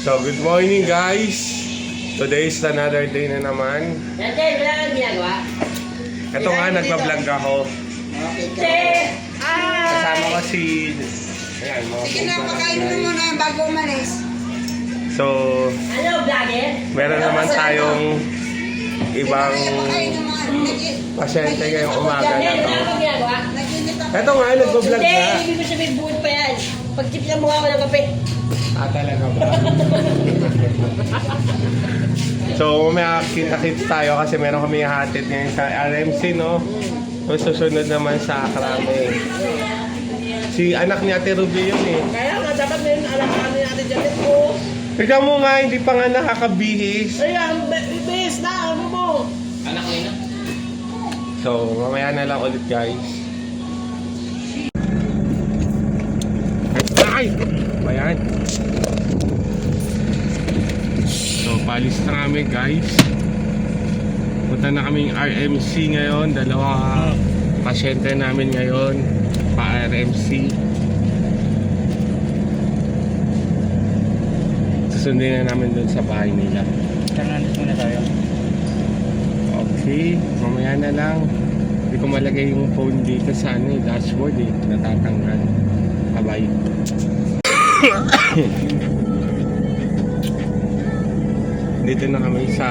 So, good morning guys. Today is another day na naman. Dati, wala kang ginagawa? Ito nga, nagpa-vlog ako. Che! Kasama ko si... Ayan, mga Sige na, vlog pakain mo guys. muna bago umalis. So, Ano, vlogger? meron naman tayong ibang Pakain mo muna. pasyente ngayong umaga na Dati, to. wala kang ginagawa? Naginip ako. Ito nga, nagpa-vlog Hindi, na. hindi mo sabihin buod pa yan. Pag-tip lang mukha ko ng kape. Talaga ba? So, mamaya kita-kits tayo kasi meron kami hatid ngayon sa RMC, no? So, susunod naman sa Krame. Si anak ni Ate Ruby yun eh. Kaya nga, dapat ngayon alam natin natin dyan ko. Tignan mo nga, hindi pa nga nakakabihis. Ayan, bibis na, ano mo? Anak ko yun. So, mamaya na lang ulit, guys. Ay! Ayan. So, palis na kami, guys. Punta na kaming RMC ngayon. Dalawa pasyente namin ngayon. Pa-RMC. Susundin na namin dun sa bahay nila. Nandito muna tayo. Okay, mamaya na lang. Hindi ko malagay yung phone dito sa dashboard eh. Natatanggal. Bye-bye. Dito na kami sa...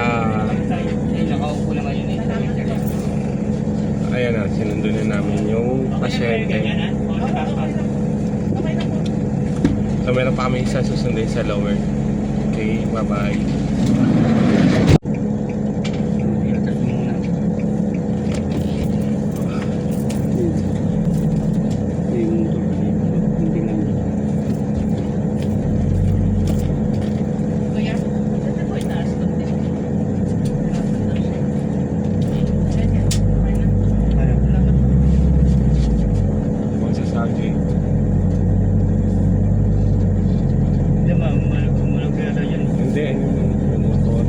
Ay, nakaupo naman yun eh. Ayan na, sinundo na namin yung pasyente. So meron pa kami isa susundin sa lower. Okay, bye-bye. Masasabi. Hindi, umalag kaya tayo yun. Hindi, ano yung motor.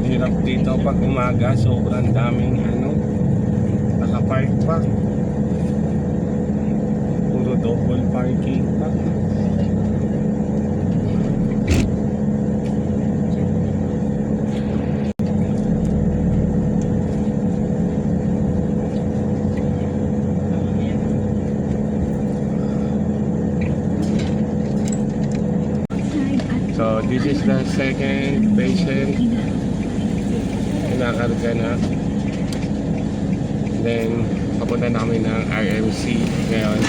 Hirap dito pag umaga, sobrang daming nakapark pa. Puro double parking pa. So, this is the second patient. Inakarga na. Then, papunta na kami ng RMC ngayon.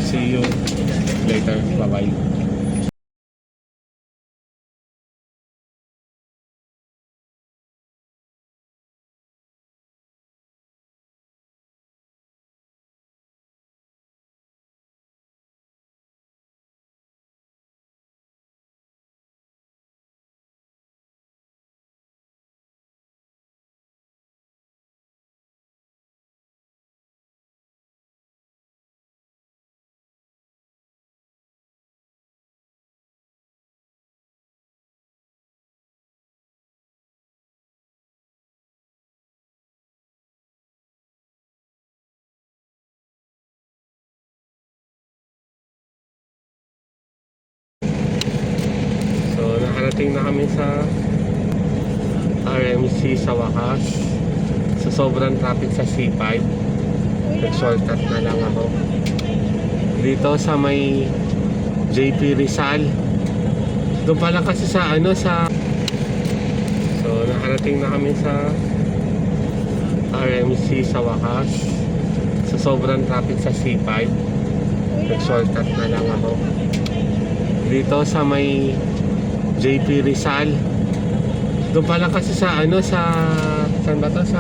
See you later. Bye-bye. So, nakarating na kami sa RMC sa wakas. Sa sobrang traffic sa C5, nag-shortcut na lang ako. Dito sa may JP Rizal. Doon pa lang kasi sa So, nakarating na kami sa RMC sa wakas. Sa sobrang traffic sa C5, nag-shortcut na lang ako. Dito sa may JP Rizal. Doon pa lang kasi sa saan ba to? Sa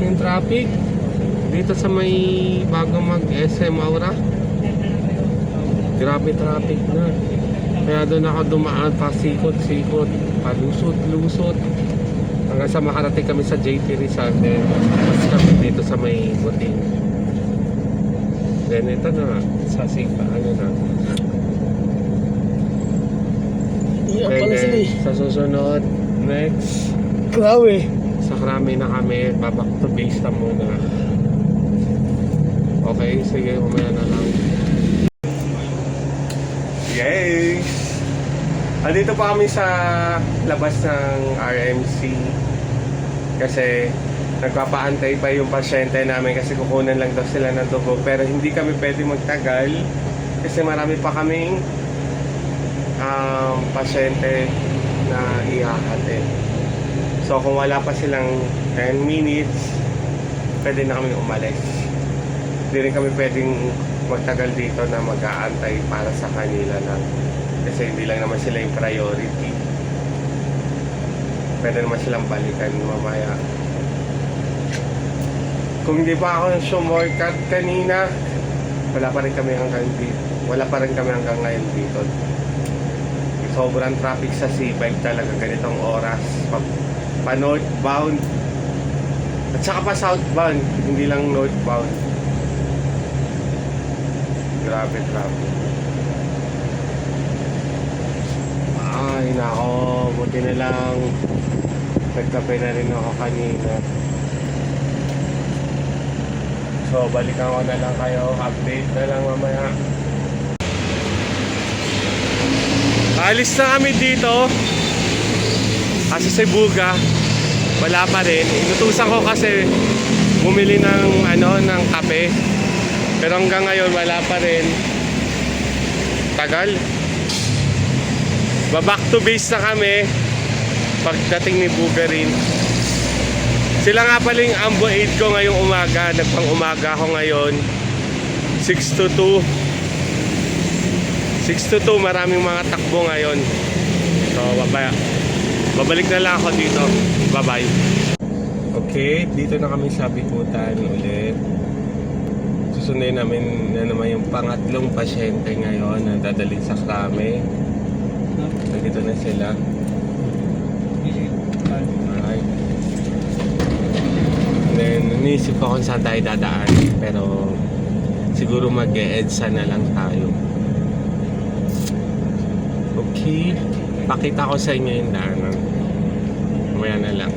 yung traffic dito sa may bago mag SM Aura. Grabe traffic na. Kaya doon ako dumaan, pasikot-sikot, palusot-lusot hanggang sa makarating kami sa JP Rizal. Then mas kami dito sa may buting. Then ito na sa Sigpa, na. Iyak And pala sila then, eh. sa susunod, next Grabe. Sa Krame na kami, back to base na muna. Okay, sige, umaya na lang. Yay! Andito pa kami sa labas ng RMC kasi nagpapaantay pa yung pasyente namin kasi kukunan lang daw sila ng dugo, pero hindi kami pwede magtagal kasi marami pa kaming pasyente na ihahatid. So kung wala pa silang 10 minutes, pwede na kami umalis. Hindi rin kami pwedeng magtagal dito na mag-aantay para sa kanila lang. Kasi hindi lang naman sila yung priority. Pwede naman silang balikan mamaya. Kung hindi pa ako sumorkat kanina, wala pa rin kami hanggang dito. Wala pa rin kami hanggang ngayon dito. Sobrang traffic sa C5 talaga ganitong oras. Pa northbound. At saka pa southbound, hindi lang northbound. Grabe. Ay, nako. Buti na lang. Nagkape na rin ako kanina. So, balikan ko na lang kayo. Update na lang mamaya. Alis na kami dito. Kasi sa Buga, wala pa rin. Inutusan ko kasi bumili ng kape. Pero hanggang ngayon wala pa rin. Tagal. Back to base na kami pagdating ni Bugarin. Sila nga pala yung Ambo 8 ko ngayong umaga. Nagpang umaga ako ngayon. 6 to 2. 6 to 2, maraming mga takbo ngayon. So, babalik na lang ako dito. Bye-bye. Okay, dito na kami sa Bikutan ulit. Susunod namin na naman yung pangatlong pasyente ngayon na dadalhin sa Krame. Nandito na sila. Alright. And then, naisip ko kung saan tayo dadaan. Pero, siguro mag-e-EDSA na lang tayo. Okay. Pakita ko sa inyo yung daanan. Mamaya na lang.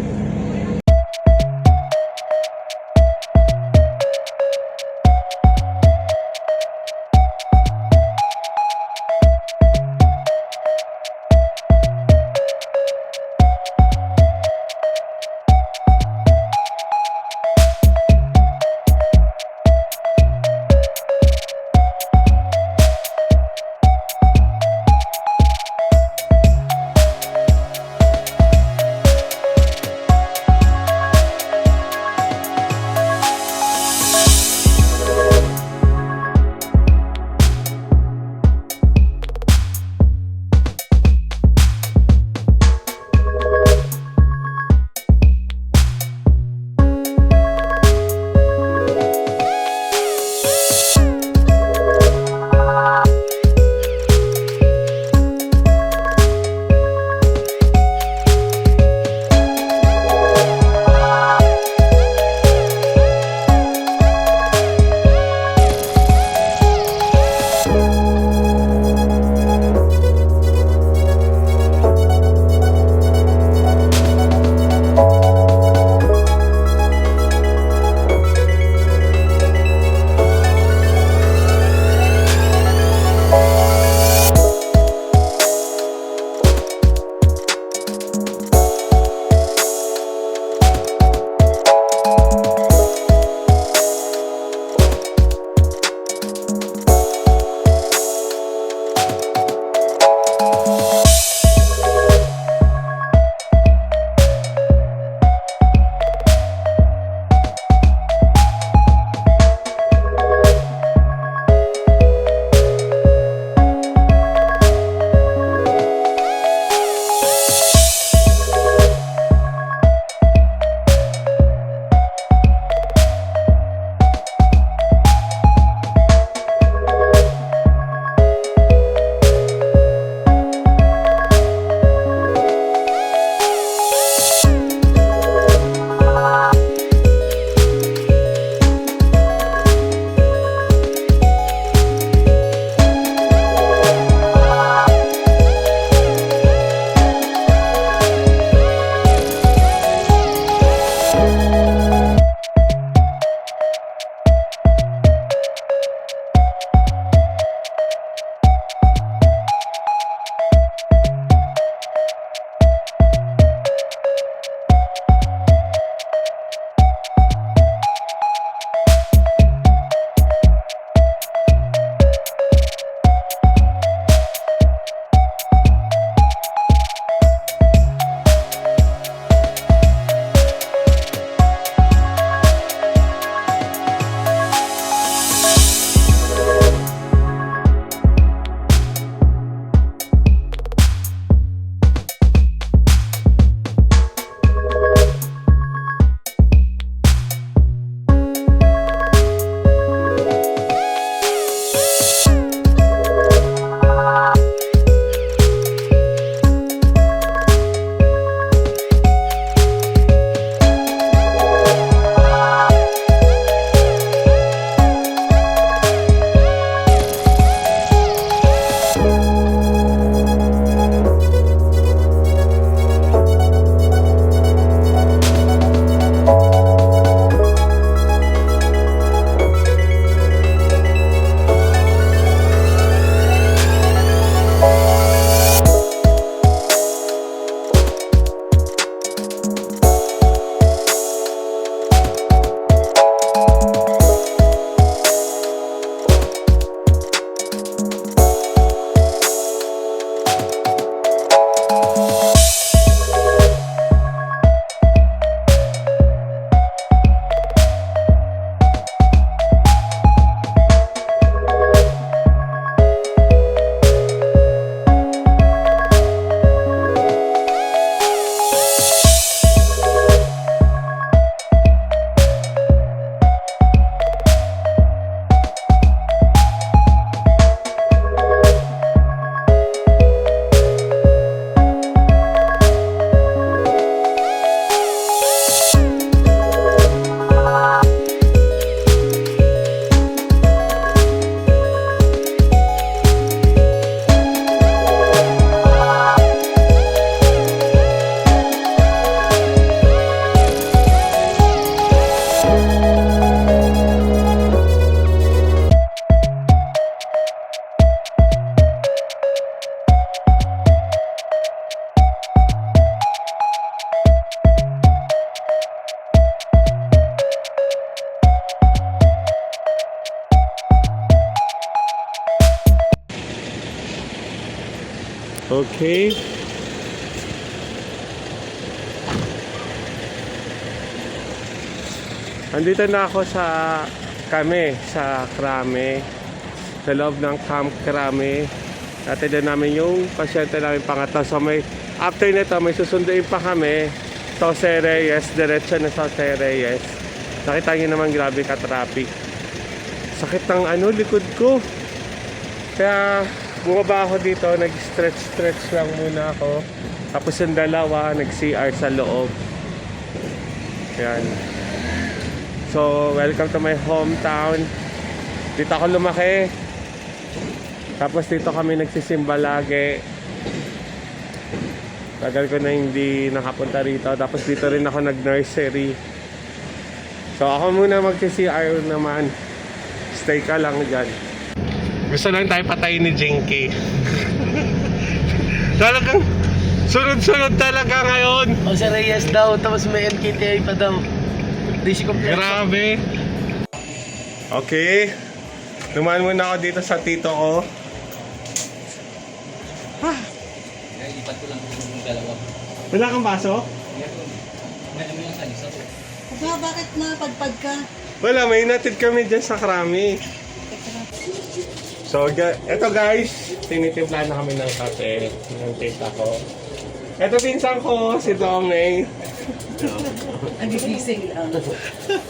Okay. Andito na ako sa Krame. Sa loob ng Camp Krame. Atid na namin yung pasyente namin pangatlo. So after nito, may susunduin pa kami. Jose Reyes, diretso na sa Jose Reyes. Nakita nyo naman grabe ka-traffic. Sakit ng likod ko. Kaya bumaba ako dito, nag-stretch lang muna ako. Tapos yung dalawa, nag-CR sa loob. Yan. So, welcome to my hometown. Dito ako lumaki. Tapos dito kami nagsisimba lagi. Tagal ko na hindi nakapunta rito. Tapos dito rin ako nag-nursery. So, ako muna mag-CR naman. Stay ka lang dyan. Gusto lang tayo patayin ni Jinky. Talagang sunod-sunod talaga ngayon. Jose Reyes daw, tapos may NKTI pa daw. Grabe. Okay. Dumaan muna ako dito sa tito ko. Ipat ko lang yung dalawa. Wala kang baso? Ngayon lang sa isa ko. Bakit napadpad ka? Wala, may natid kami dyan sa Krami. So, eto guys, tinitimpla na kami ng kape ng tita ko. Eto pinsan ko, si Domeng. Nagigising lang.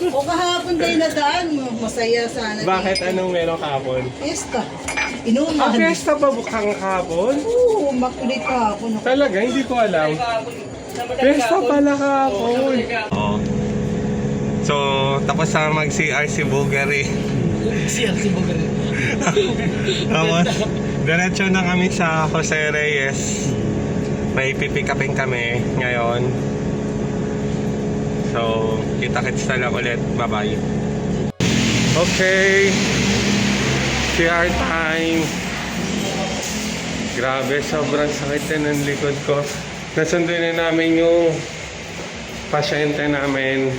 O kahapon kayo nadaan mo, masaya sana. Bakit? Anong meron kahapon? Fiesta. Ah, Inuman. fiesta ba bukang kahapon? Oo, makulit kahapon. Talaga, hindi ko alam. Fiesta pala kahapon. Oh. So, tapos na mag-CR si Bugari. Siya si Bogar. Tapos, diretso na kami sa Jose Reyes. May pipick upin kami ngayon. So, kita-kits na lang ulit. Bye-bye. Okay. CR time. Grabe, sobrang sakit na ng likod ko. Nasundo na namin yung pasyente namin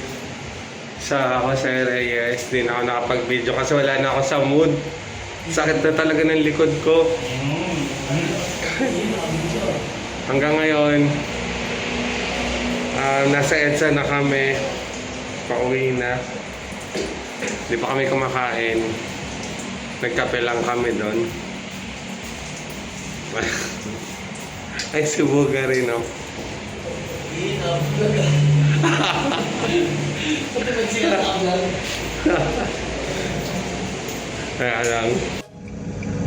sa Jose Reyes. Di na ako nakapag-video kasi wala na ako sa mood. Sakit na talaga ng likod ko. Hanggang ngayon, nasa EDSA na kami. Pauwi na. Di pa kami kumakain. Nagkape lang kami doon. Ay, si Bugari, no? Kaya lang.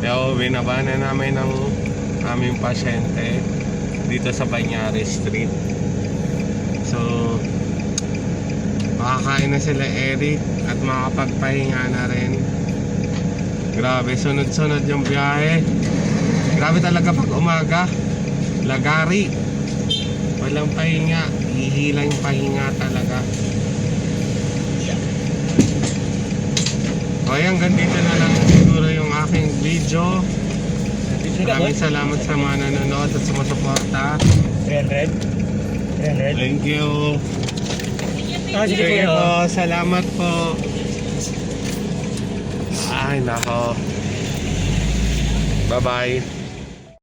Yo, binaba na namin ng aming pasyente dito sa Banyari Street. So, makakain na sila Eric at makapagpahinga na rin. Grabe, sunod-sunod yung biyahe. Grabe talaga pag umaga. Lagari. Walang pahinga. Hihilang pahinga talaga. Okay, hanggang dito na lang siguro yung aking video. Maraming salamat sa mga nanonood at sumusuporta. 300? 300? Thank you. Sige Sige po. po, salamat po. Ay, nako. Bye-bye.